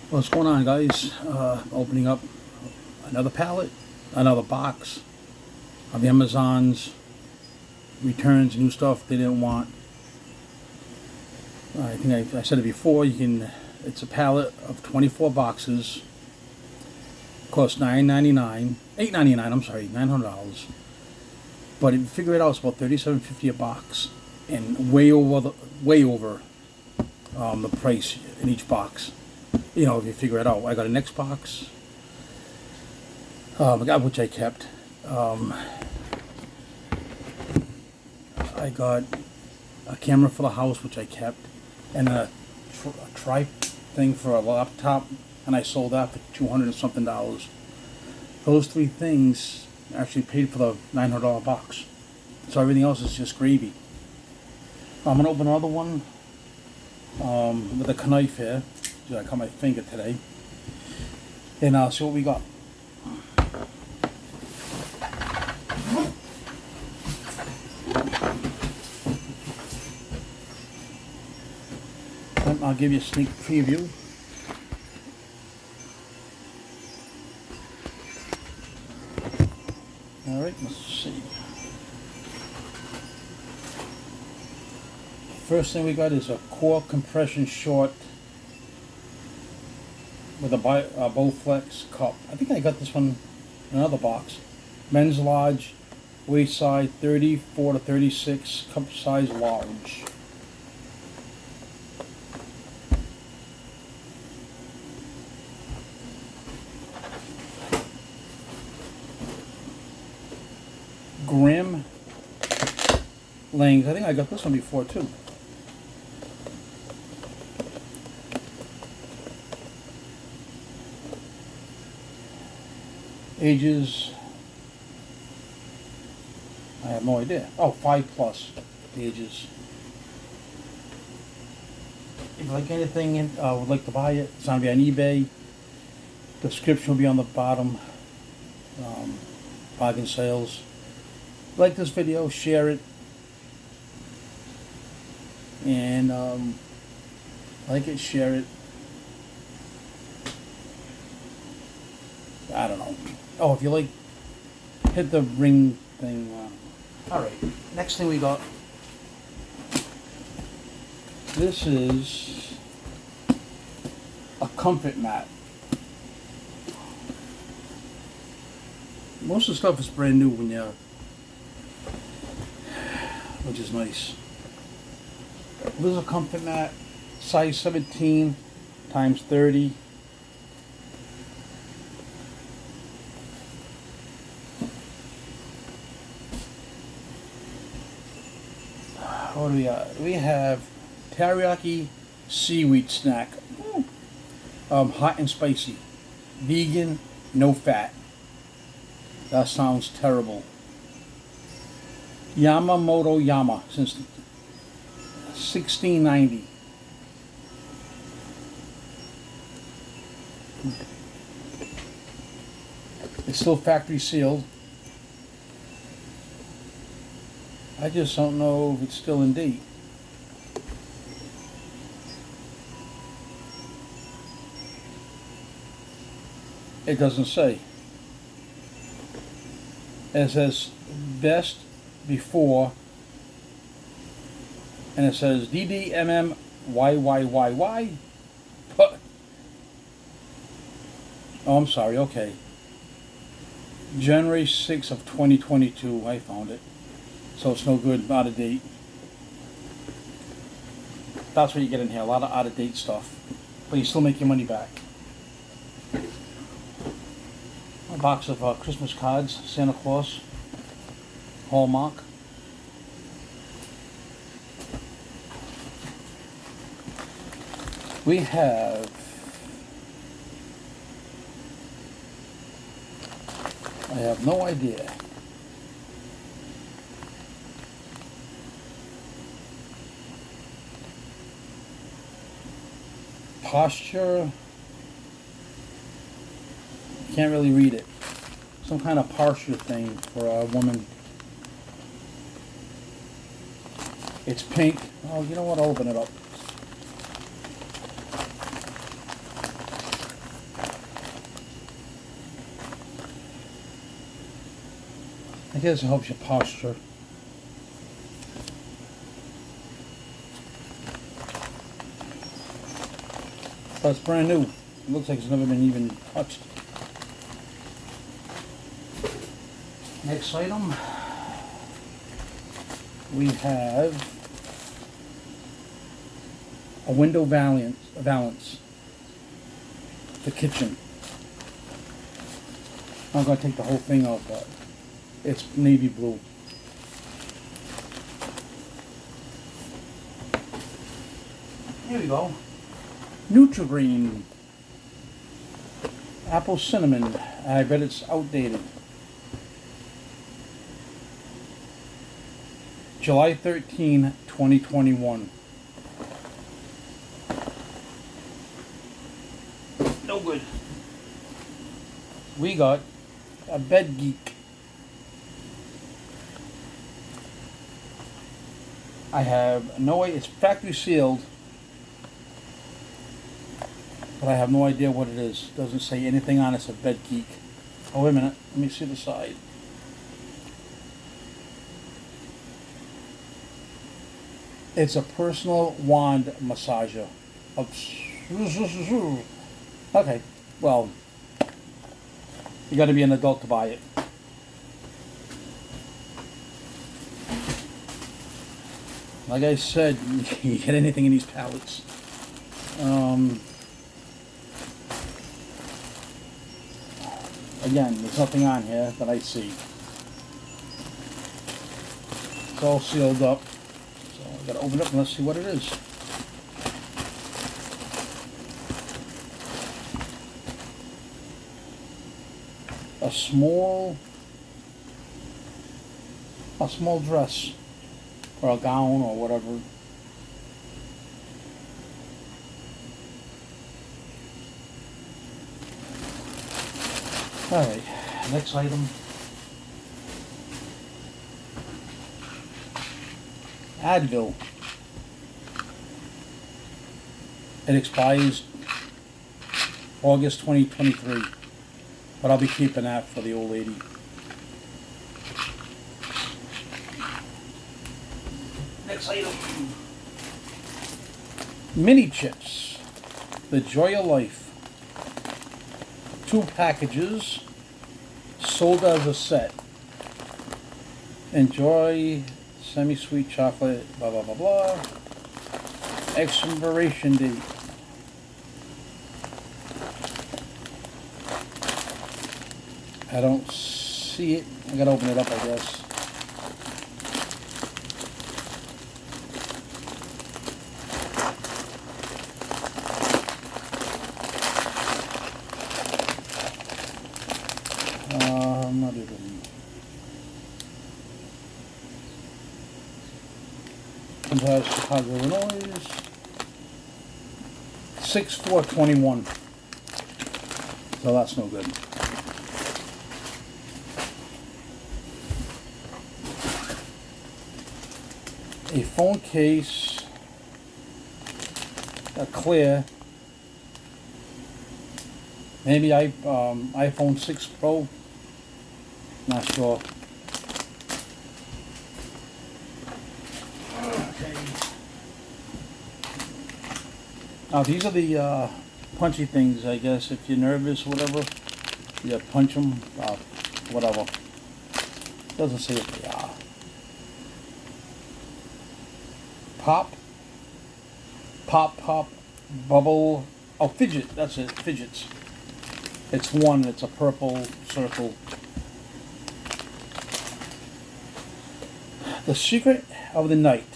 What's going on, guys? Opening up another pallet, another box of Amazon's returns, new stuff they didn't want. I think I said it before. It's a pallet of 24 boxes. Costs $9.99, $8.99. I'm sorry, $900. But if you figure it out, it's about $37.50 a box, and way over the price in each box. You know, if you figure it out. I got an Xbox, which I kept. I got a camera for the house, which I kept, and a tripod thing for a laptop, and I sold that for $200 and something. Those three things actually paid for the $900 box. So everything else is just gravy. I'm gonna open another one with a knife here. I cut my finger today, and I'll see what we got. I'll give you a sneak preview. All right, let's see. First thing we got is a core compression short with a Bowflex cup. I think I got this one in another box. Men's large, waist size 34 to 36, cup size large. Grim length. I think I got this one before too. Ages, I have no idea. Oh, 5+ the ages. If you like anything and would like to buy it, it's going to be on eBay. Description will be on the bottom. Bargain sales. Like this video, share it, and like it, share it. I don't know. Oh, if you like, hit the ring thing. Alright, next thing we got. This is a comfort mat. Most of the stuff is brand new when you, which is nice. This is a comfort mat, size 17 times 30. What do we got? We have teriyaki seaweed snack. Hot and spicy. Vegan, no fat. That sounds terrible. Yamamoto Yama since 1690. It's still factory sealed. I just don't know if it's still in date. It doesn't say. It says best before, and it says DDMMYYYY. But oh, I'm sorry. Okay, January 6th of 2022. I found it. So it's no good, out of date. That's what you get in here, a lot of out of date stuff. But you still make your money back. A box of Christmas cards, Santa Claus, Hallmark. We have I have no idea. Posture, can't really read it. Some kind of posture thing for a woman. It's pink. Oh, you know what? I'll open it up. I guess it helps your posture. But it's brand new. It looks like it's never been even touched. Next item, we have a window valance. The kitchen. I'm going to take the whole thing out, but it's navy blue. Here we go. Nutri-Green. Apple cinnamon. I bet it's outdated. July 13, 2021. No good. We got a Bed Geek. I have no idea. It's factory sealed, but I have no idea what it is. Doesn't say anything on it. It's a Bed Geek. Oh, wait a minute. Let me see the side. It's a personal wand massager. Okay, well, you got to be an adult to buy it. Like I said, you get anything in these pallets. Again, there's nothing on here that I see. It's all sealed up. So I gotta open it up and let's see what it is. A small dress or a gown or whatever. Alright, next item. Advil. It expires August 2023, but I'll be keeping that for the old lady. Next item. Mini chips. The Joy of Life. 2 packages, sold as a set. Enjoy semi-sweet chocolate, blah blah blah blah. Expiration date. I don't see it. I gotta open it up, I guess. Not even. Chicago, Illinois. 6/4/21. So that's no good. A phone case, a clear, maybe iPhone 6 Pro, not sure. Okay. Now these are the punchy things, I guess. If you're nervous or whatever, you punch them, whatever. Doesn't say what they are. Pop, bubble, oh, fidget, that's it, fidgets. It's one, it's a purple circle. The Secret of the Night,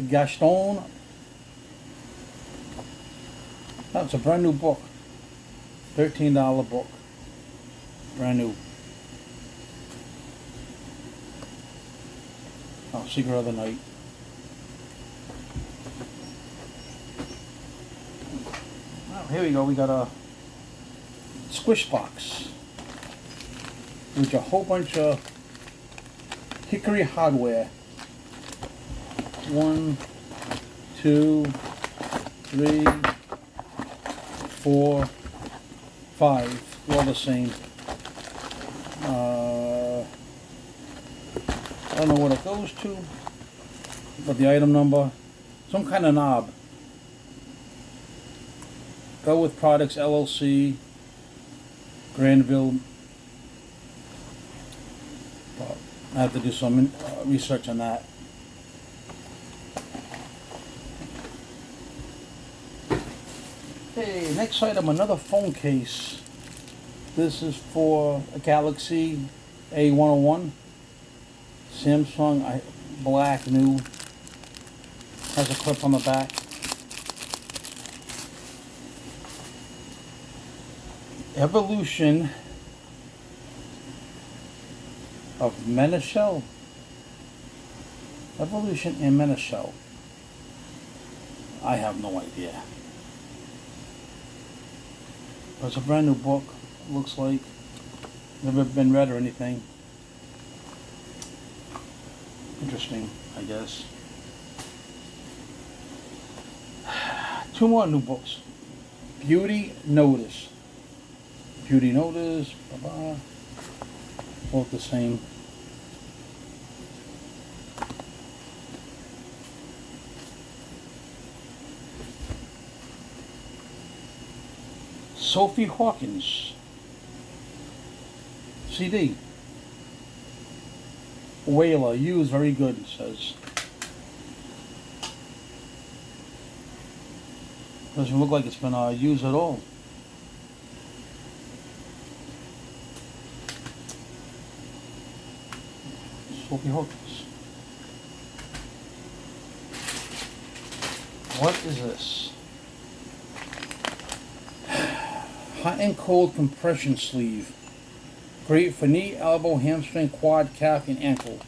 Gaston. That's a brand new book, $13 book, brand new. Oh, Secret of the Night. Here we go, we got a squish box with a whole bunch of hickory hardware. 1, 2, 3, 4, 5, all the same. don't know what it goes to, but the item number, some kind of knob. Go with Products LLC, Granville. Well, I have to do some research on that. Okay, next item, another phone case. This is for a Galaxy A101. Samsung, black, new. Has a clip on the back. Evolution of Menashel. Evolution in Menashel. I have no idea. It's a brand new book, looks like. Never been read or anything. Interesting, I guess. Two more new books. Beauty Notice. Beauty Notice, blah-blah. Both the same. Sophie Hawkins. CD. Whaler, used, very good, it says. Doesn't look like it's been used at all. Sophie Hawkins. What is this? Hot and cold compression sleeve. Great for knee, elbow, hamstring, quad, calf, and ankle.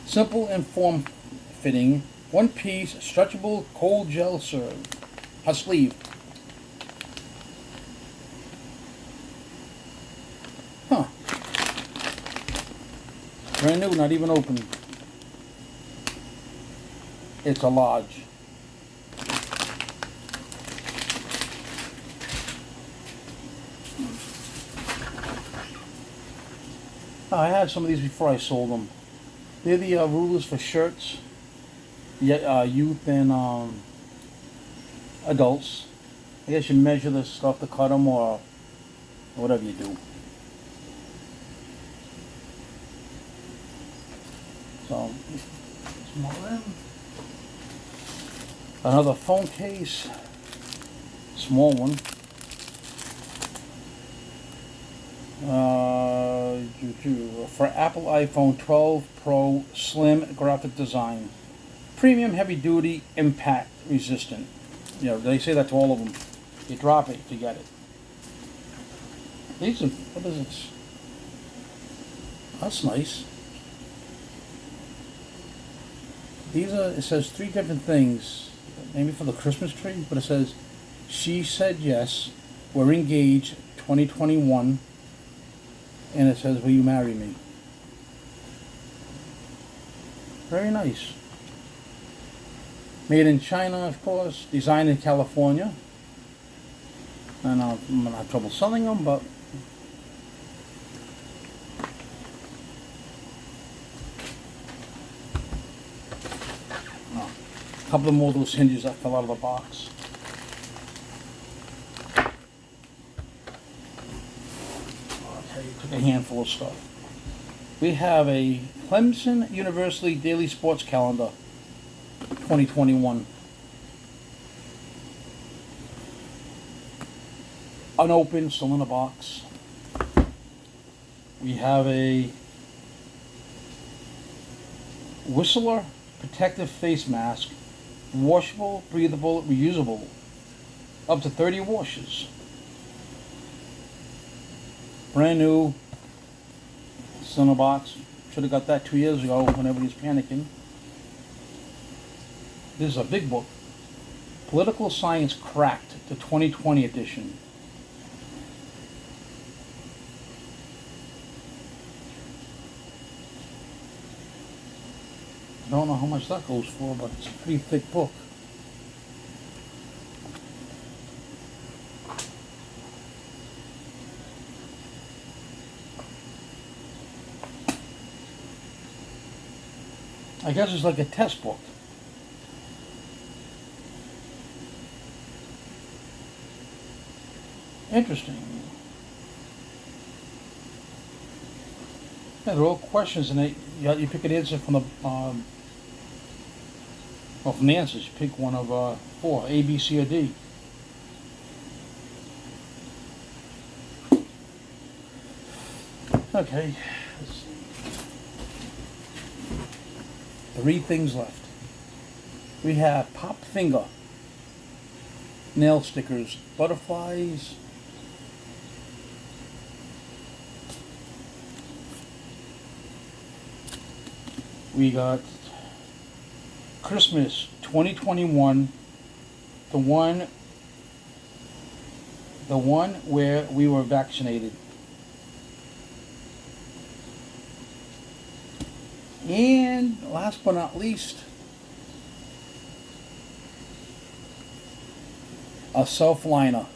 Simple and form-fitting. One piece, stretchable, cold gel sleeve. Huh. Brand new, not even open. It's a large. I had some of these before I sold them. They're the rulers for shirts. Youth and adults. I guess you measure this stuff to cut them or whatever you do. So, small end. Another phone case. Small one. For Apple iPhone 12 Pro Slim graphic design. Premium heavy duty impact resistant. You know, they say that to all of them. You drop it, you get it. These are, what is this? That's nice. These are, it says 3 different things. Maybe for the Christmas tree, but it says, she said yes, we're engaged 2021. And it says, will you marry me? Very nice. Made in China, of course. Designed in California. And I'm going to have trouble selling them, but... a couple of more of those hinges that fell out of the box. Okay, took a handful of stuff. We have a Clemson University Daily Sports Calendar, 2021. Unopened, still in a box. We have a Whistler protective face mask, washable, breathable, reusable, up to 30 washes. Brand new, still in a box. Should have got that 2 years ago when everybody's panicking. This is a big book. Political Science Cracked, the 2020 edition. I don't know how much that goes for, but it's a pretty thick book. I guess it's like a test book. Interesting. Yeah, they're all questions, and you pick an answer from the well, from the answers. You pick one of 4: A, B, C, or D. Okay, let's see. 3 things left. We have pop finger, nail stickers, butterflies. We got Christmas 2021, the one where we were vaccinated. And last but not least, a self-liner.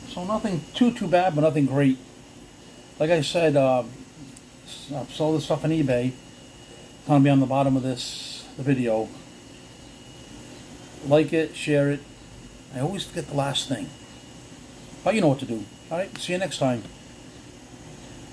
So nothing too bad, but nothing great. Like I said, I've sold this stuff on eBay. It's going to be on the bottom of the video. Like it, share it. I always forget the last thing. But you know what to do. Alright, see you next time.